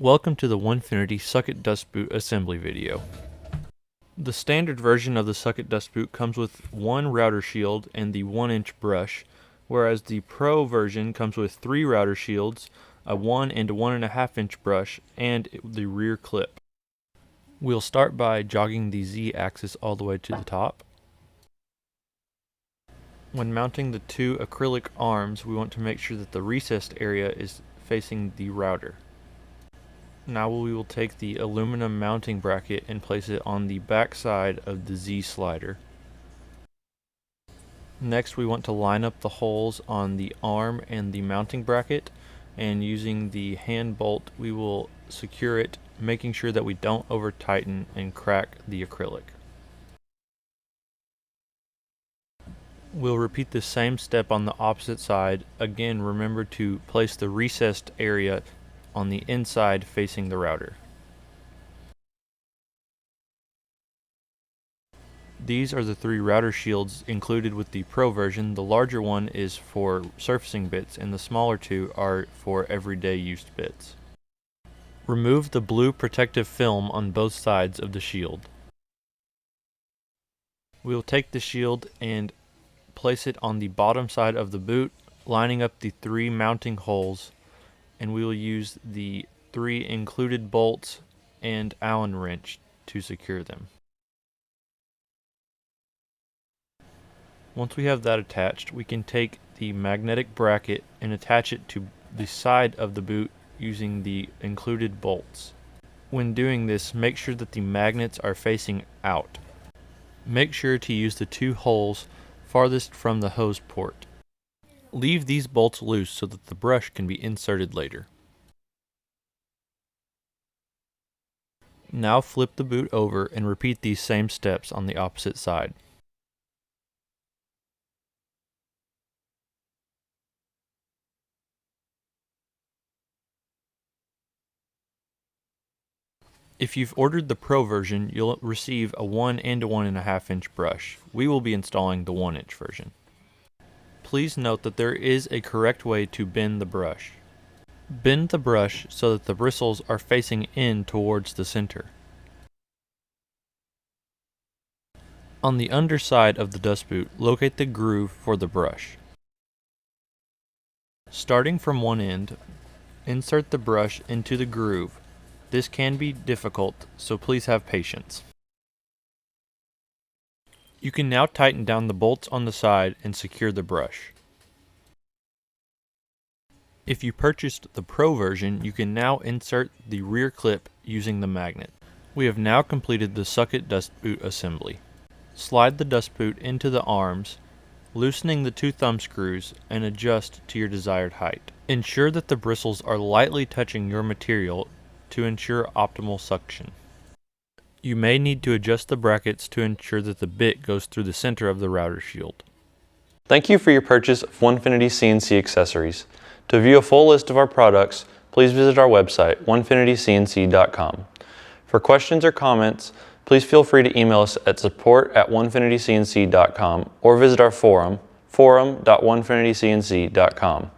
Welcome to the Onefinity SuckIt Dust Boot assembly video. The standard version of the SuckIt Dust Boot comes with one router shield and the 1-inch brush, whereas the Pro version comes with 3 router shields, a 1 and a 1.5-inch brush, and the rear clip. We'll start by jogging the Z-axis all the way to the top. When mounting the 2 acrylic arms, we want to make sure that the recessed area is facing the router. Now we will take the aluminum mounting bracket and place it on the back side of the Z slider. Next we want to line up the holes on the arm and the mounting bracket, and using the hand bolt we will secure it, making sure that we don't over tighten and crack the acrylic. We'll repeat the same step on the opposite side. Again, remember to place the recessed area on the inside facing the router. These are the 3 router shields included with the Pro version. The larger one is for surfacing bits and the smaller 2 are for everyday used bits. Remove the blue protective film on both sides of the shield. We will take the shield and place it on the bottom side of the boot, lining up the 3 mounting holes, and we will use the 3 included bolts and Allen wrench to secure them. Once we have that attached, we can take the magnetic bracket and attach it to the side of the boot using the included bolts. When doing this, make sure that the magnets are facing out. Make sure to use the 2 holes farthest from the hose port. Leave these bolts loose so that the brush can be inserted later. Now flip the boot over and repeat these same steps on the opposite side. If you've ordered the Pro version, you'll receive a 1 and a 1.5-inch brush. We will be installing the 1-inch version. Please note that there is a correct way to bend the brush. Bend the brush so that the bristles are facing in towards the center. On the underside of the dust boot, locate the groove for the brush. Starting from one end, insert the brush into the groove. This can be difficult, so please have patience. You can now tighten down the bolts on the side and secure the brush. If you purchased the Pro version, you can now insert the rear clip using the magnet. We have now completed the SuckIt Dust Boot assembly. Slide the dust boot into the arms, loosening the 2 thumb screws, and adjust to your desired height. Ensure that the bristles are lightly touching your material to ensure optimal suction. You may need to adjust the brackets to ensure that the bit goes through the center of the router shield. Thank you for your purchase of Onefinity CNC accessories. To view a full list of our products, please visit our website, onefinitycnc.com. For questions or comments, please feel free to email us at support@onefinitycnc.com or visit our forum, forum.onefinitycnc.com.